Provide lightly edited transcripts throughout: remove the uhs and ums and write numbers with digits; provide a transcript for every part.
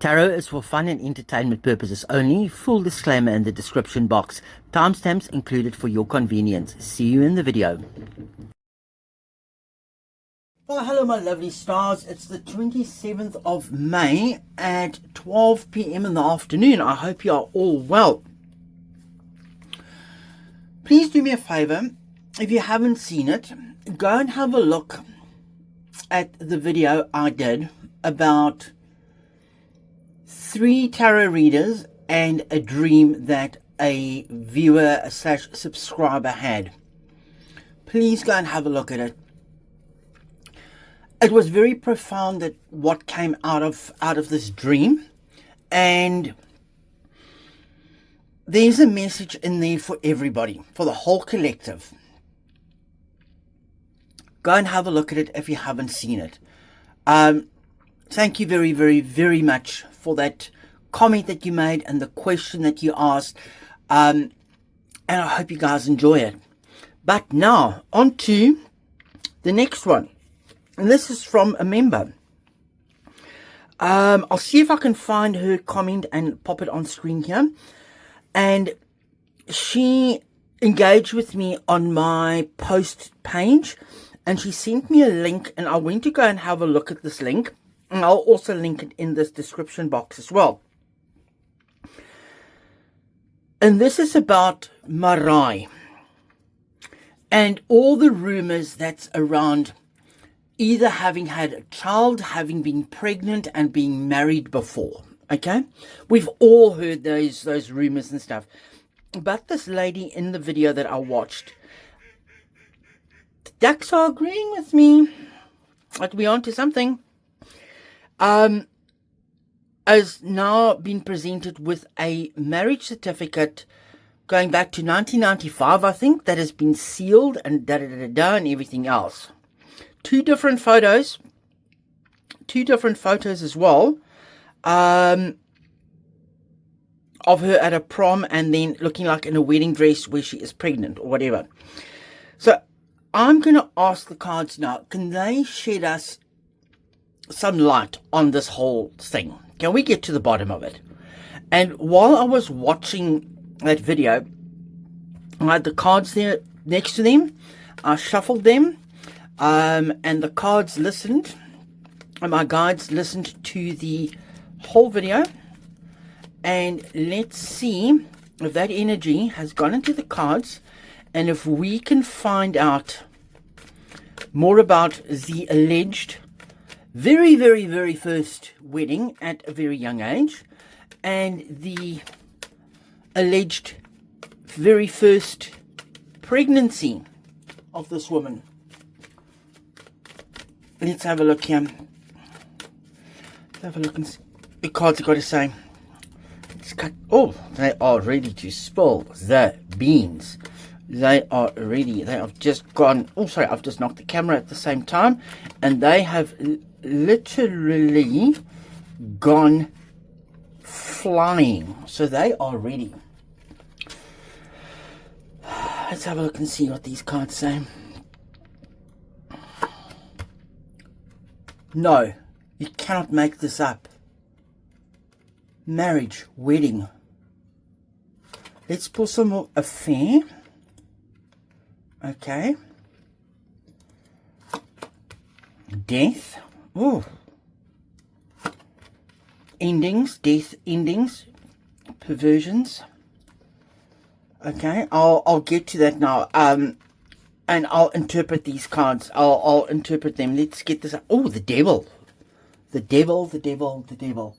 Tarot is for fun and entertainment purposes only. Full disclaimer in the description box. Timestamps included for your convenience. See you in the video. Well, hello my lovely stars. It's the 27th of May at 12 p.m. in the afternoon. I hope you are all well. Please do me a favor. If you haven't seen it, go and have a look at the video I did about 3 tarot readers and a dream that a viewer / subscriber had. Please go and have a look at it. It was very profound that what came out of this dream, and there's a message in there for everybody, for the whole collective. Go and have a look at it if you haven't seen it. Thank you very, very, very much for that comment that you made and the question that you asked. And I hope you guys enjoy it. But now, on to the next one. And this is from a member. I'll see if I can find her comment and pop it on screen here. And she engaged with me on my post page. And she sent me a link. And I went to go and have a look at this link. And I'll also link it in this description box as well. And this is about Marai. And all the rumors that's around either having had a child, having been pregnant, and being married before. Okay? We've all heard those rumors and stuff. But this lady in the video that I watched, the ducks are agreeing with me. Like we're onto something. Has now been presented with a marriage certificate going back to 1995, I think, that has been sealed and and everything else. Two different photos as well, of her at a prom and then looking like in a wedding dress where she is pregnant or whatever. So I'm going to ask the cards now, can they shed us some light on this whole thing? Can we get to the bottom of it? And while I was watching that video, I had the cards there next to them. I shuffled them, and the cards listened, and my guides listened to the whole video. And let's see if that energy has gone into the cards, and if we can find out more about the alleged very, very, very first wedding at a very young age, and the alleged very first pregnancy of this woman. Let's have a look here. Let's have a look and see the cards have got to say. Let's cut. Oh, they are ready to spill the beans. They are ready. They have just gone. Oh, sorry, I've just knocked the camera at the same time, and they have literally gone flying. So they are ready. Let's have a look and see what these cards say. No, you cannot make this up. Marriage, wedding. Let's pull some more affair. Okay. Death. Oh. Endings, death endings, perversions. Okay, I'll get to that now. And I'll interpret these cards. I'll interpret them. Let's get this. Oh, the devil. The devil, the devil, the devil.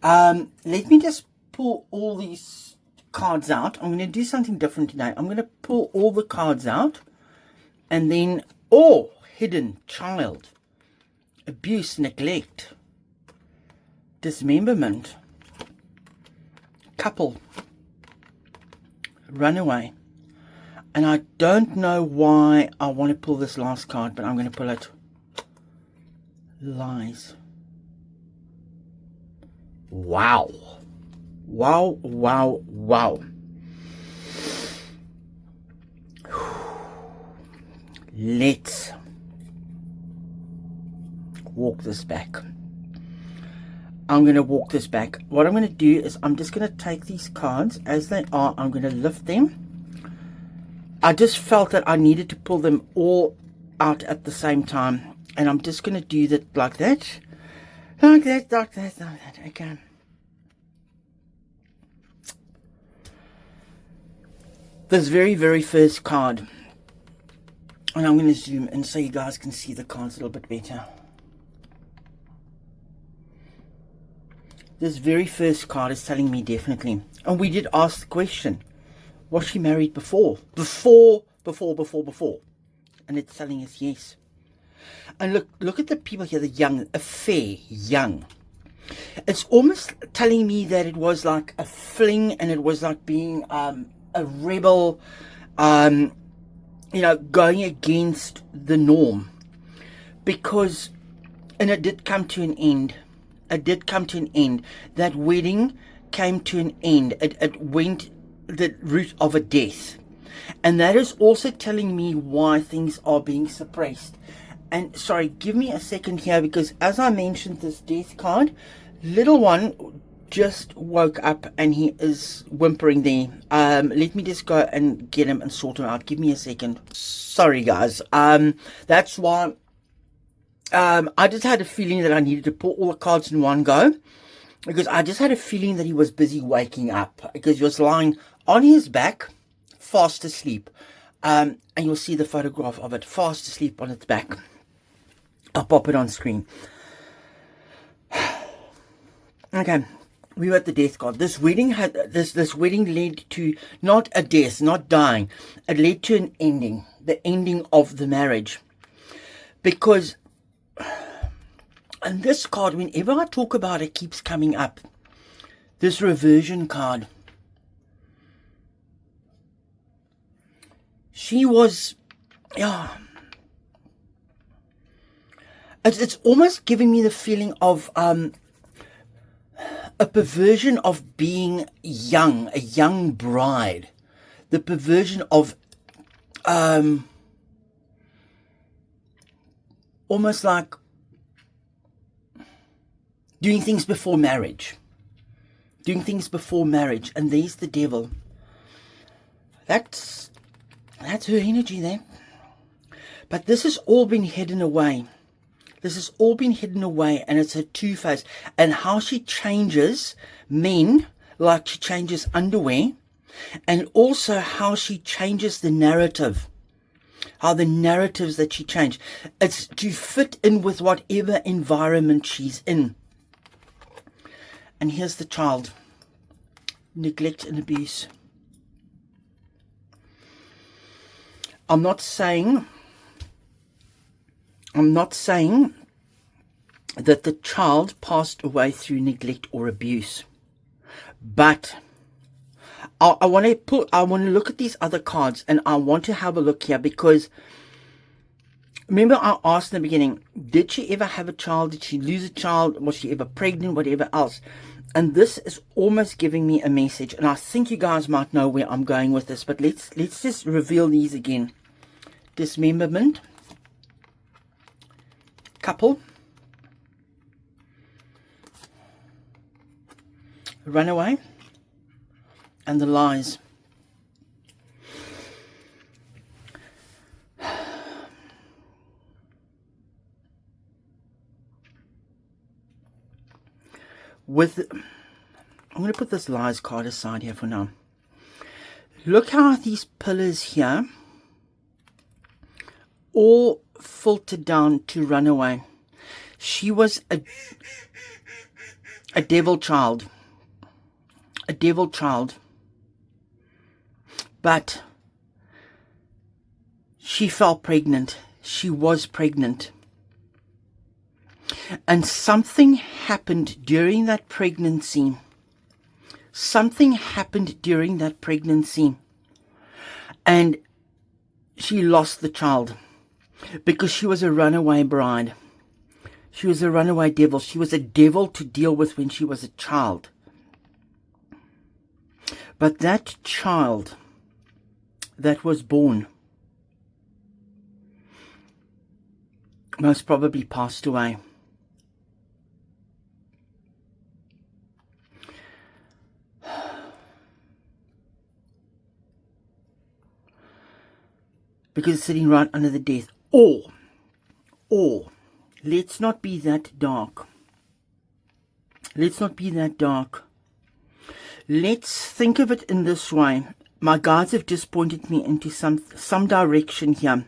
Let me just pull all these cards out. I'm going to do something different today. I'm going to pull all the cards out. And then, oh, hidden child. Abuse, neglect, dismemberment, couple, runaway. And I don't know why I want to pull this last card, but I'm going to pull it. Lies. Wow. Wow, wow, wow. Let's walk this back. I'm going to walk this back. What I'm going to do is I'm just going to take these cards as they are. I'm going to lift them. I just felt that I needed to pull them all out at the same time. And I'm just going to do that like that. Like that, like that, like that. Okay. This very, very first card. And I'm going to zoom in so you guys can see the cards a little bit better. This very first card is telling me definitely. And we did ask the question. Was she married before? Before. And it's telling us yes. And look at the people here, the young, a fair, young. It's almost telling me that it was like a fling and it was like being a rebel, you know, going against the norm. Because, and it did come to an end. It did come to an end. That wedding came to an end. It went the route of a death. And that is also telling me why things are being suppressed. And sorry, give me a second here, because as I mentioned this death card, little one just woke up and he is whimpering there. Let me just go and get him and sort him out. Give me a second. Sorry guys. That's why I just had a feeling that I needed to pull all the cards in one go, because I just had a feeling that he was busy waking up, because he was lying on his back, fast asleep. And you'll see the photograph of it, fast asleep on its back. I'll pop it on screen. Okay, we were at the death card. This wedding had this wedding led to not a death, not dying. It led to an ending, the ending of the marriage. Because, and this card, whenever I talk about it, keeps coming up. This reversion card. She was, yeah. It's almost giving me the feeling of a perversion of being young, a young bride. The perversion of almost like doing things before marriage. Doing things before marriage. And there's the devil. That's her energy there. But this has all been hidden away. This has all been hidden away, and it's a two-face. And how she changes men like she changes underwear, and also how she changes the narrative. How the narratives that she changed. It's to fit in with whatever environment she's in. And here's the child. Neglect and abuse. I'm not saying that the child passed away through neglect or abuse, but I want to look at these other cards, and I want to have a look here, because remember I asked in the beginning, did she ever have a child? Did she lose a child? Was she ever pregnant? Whatever else. And this is almost giving me a message, and I think you guys might know where I'm going with this, but let's just reveal these again. Dismemberment, couple, runaway, and the lies. I'm going to put this lies card aside here for now. Look how these pillars here all filtered down to runaway. She was a devil child. A devil child. But she fell pregnant. She was pregnant. And something happened during that pregnancy. Something happened during that pregnancy. And she lost the child. Because she was a runaway bride. She was a runaway devil. She was a devil to deal with when she was a child. But that child that was born most probably passed away. because it's sitting right under the death. Or, let's not be that dark. Let's not be that dark. Let's think of it in this way. My guides have just pointed me into some direction here.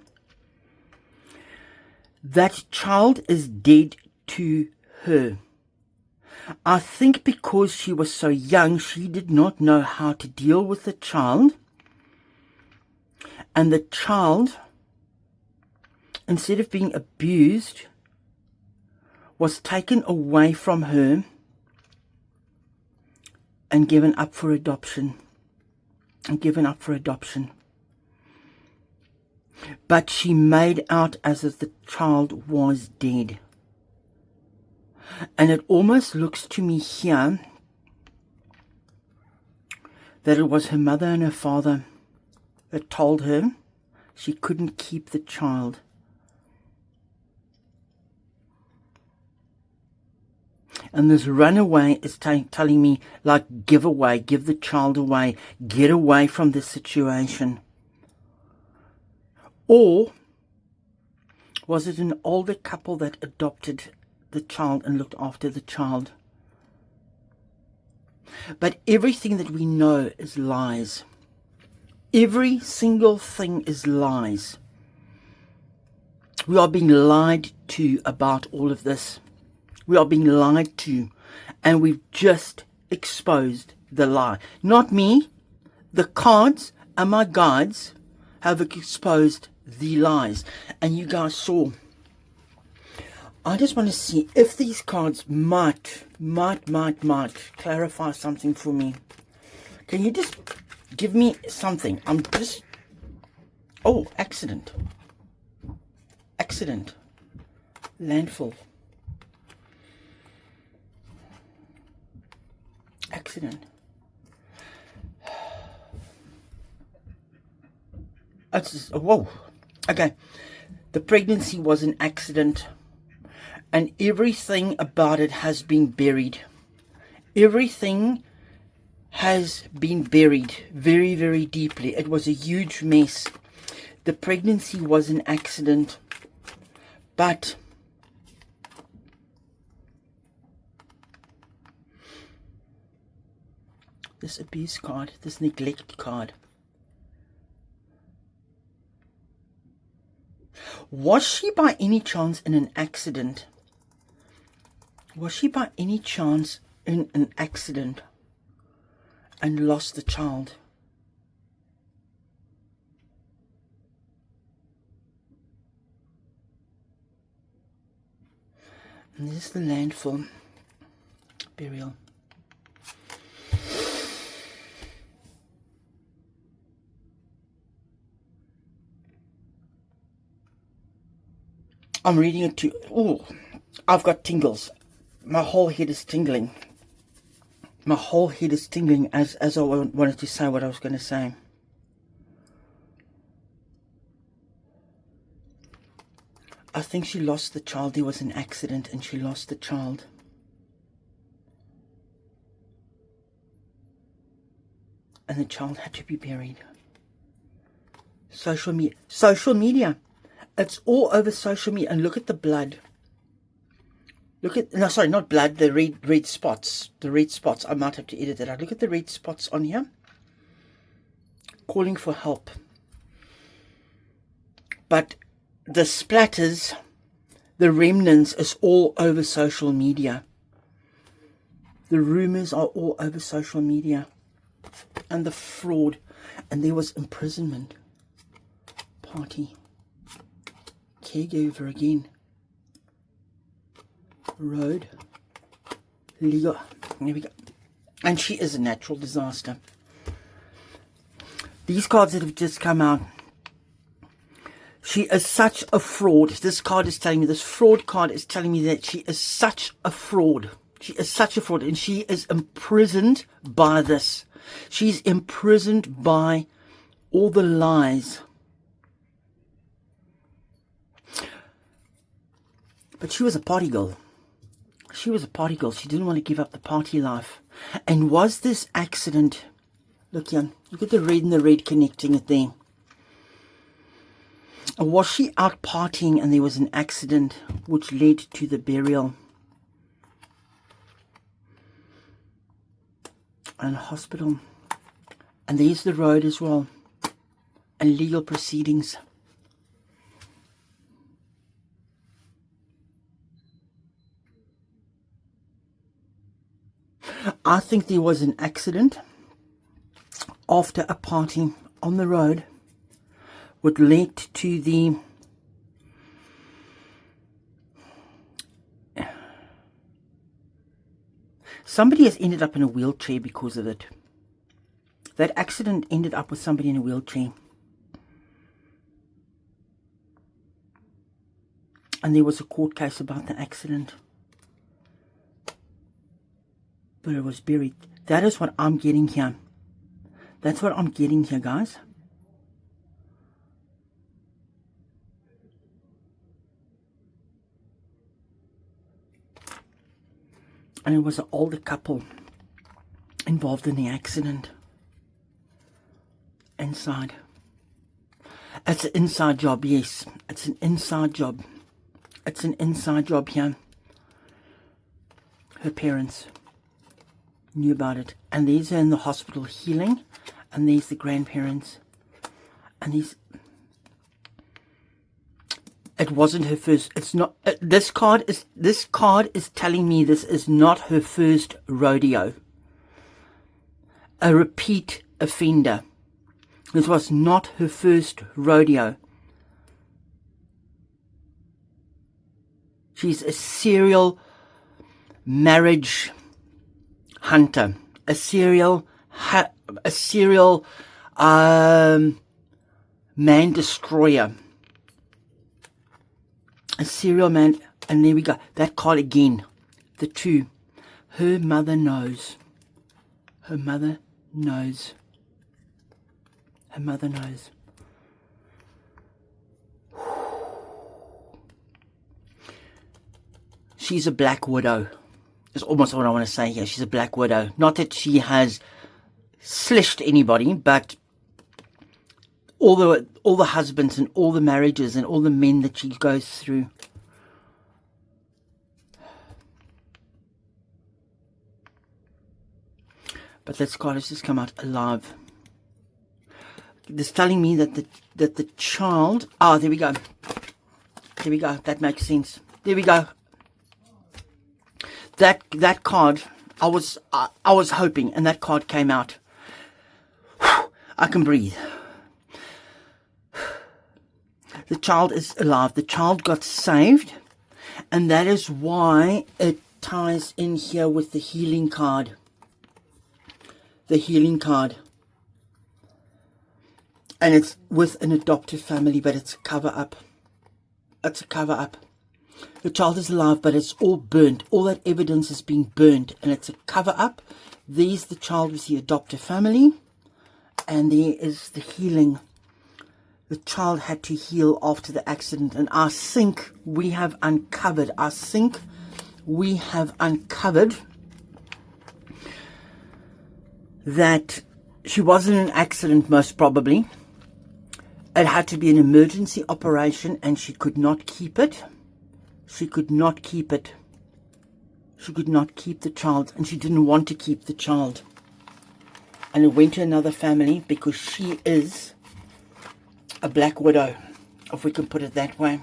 That child is dead to her. I think because she was so young, she did not know how to deal with the child. And the child, instead of being abused, was taken away from her and given up for adoption. But she made out as if the child was dead. And it almost looks to me here that it was her mother and her father that told her she couldn't keep the child. And this runaway is telling me, like, give away, give the child away, get away from this situation. Or was it an older couple that adopted the child and looked after the child? But everything that we know is lies. Every single thing is lies. We are being lied to about all of this. We are being lied to, and we've just exposed the lie. Not me. The cards and my guides have exposed the lies. And you guys saw. I just want to see if these cards might clarify something for me. Can you just give me something? I'm just... Oh, accident. Accident. Landfall. Accident. It's just, whoa. Okay. The pregnancy was an accident. And everything about it has been buried. Everything has been buried very, very deeply. It was a huge mess. The pregnancy was an accident. But this abuse card, this neglect card. Was she by any chance in an accident? Was she by any chance in an accident and lost the child? And this is the landfall burial. I'm reading it to... Oh, I've got tingles. My whole head is tingling. My whole head is tingling as I wanted to say what I was going to say. I think she lost the child. There was an accident and she lost the child. And the child had to be buried. Social media. It's all over social media. And look at the blood. Look at, no, sorry, not blood, the red spots. The red spots. I might have to edit that out. Look at the red spots on here. Calling for help. But the splatters, the remnants is all over social media. The rumors are all over social media. And the fraud. And there was imprisonment. Party. Caregiver again. Road. Legal. There we go. And she is a natural disaster. These cards that have just come out. She is such a fraud. This card is telling me, this fraud card is telling me that she is such a fraud. She is such a fraud. And she is imprisoned by this. She's imprisoned by all the lies. But she was a party girl. She was a party girl. She didn't want to give up the party life. And was this accident... Look here. Look at the red and the red connecting it there. Was she out partying and there was an accident which led to the burial and hospital? And there's the road as well, and legal proceedings. I think there was an accident after a party on the road, which led to the somebody has ended up in a wheelchair because of it. That accident ended up with somebody in a wheelchair. And there was a court case about the accident. But it was buried. That is what I'm getting here. That's what I'm getting here, guys. And it was an older couple involved in the accident. Inside. It's an inside job, yes. It's an inside job. It's an inside job here. Her parents knew about it. And these are in the hospital healing. And these the grandparents. And these... It wasn't her first... It's not... This card is telling me this is not her first rodeo. A repeat offender. This was not her first rodeo. She's a serial marriage hunter. A serial man destroyer. A serial man. And there we go. That card again. The two. Her mother knows. Her mother knows. Her mother knows. She's a black widow. Is almost what I want to say here. She's a black widow. Not that she has slished anybody, but all the husbands and all the marriages and all the men that she goes through. But this card has just come out alive. It's telling me that the child... Ah, there we go. There we go. That makes sense. There we go. That card, I was hoping, and that card came out. I can breathe. The child is alive. The child got saved, and that is why it ties in here with the healing card. The healing card. And it's with an adoptive family, but it's a cover-up. It's a cover-up. The child is alive, but it's all burnt. All that evidence is being burnt, and it's a cover-up. There's the child with the adoptive family, and there is the healing. The child had to heal after the accident, and I think we have uncovered. That she wasn't in an accident, most probably. It had to be an emergency operation, and she could not keep it. She could not keep it. She could not keep the child, and she didn't want to keep the child. And it went to another family because she is a black widow, if we can put it that way.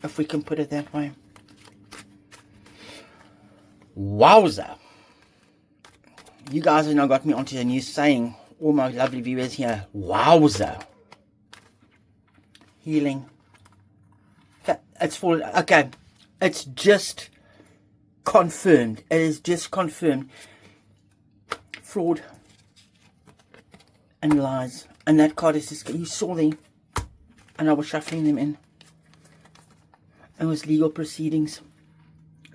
If we can put it that way. Wowza. You guys have now got me onto a new saying. All my lovely viewers here. Wowza. Healing. It's fallen. Okay. It's just confirmed. It is just confirmed. Fraud and lies. And that card is just, you saw them. And I was shuffling them in. It was legal proceedings.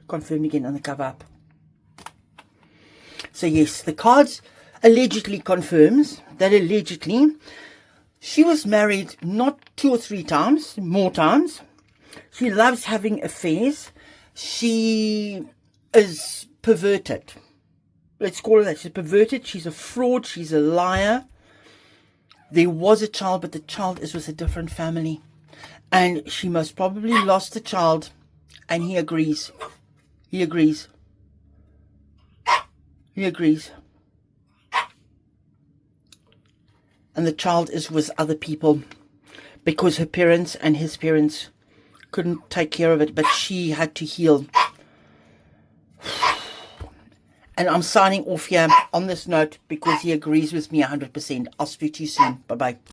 Confirmed again on the cover up. So yes, the cards allegedly confirms that allegedly she was married not 2 or 3 times, more times. She loves having affairs. She is perverted. Let's call her that. She's perverted. She's a fraud. She's a liar. There was a child, but the child is with a different family. And she most probably lost the child, and he agrees. He agrees. He agrees. And the child is with other people because her parents and his parents couldn't take care of it, but she had to heal. And I'm signing off here on this note because he agrees with me 100%. I'll speak to you soon. Bye-bye.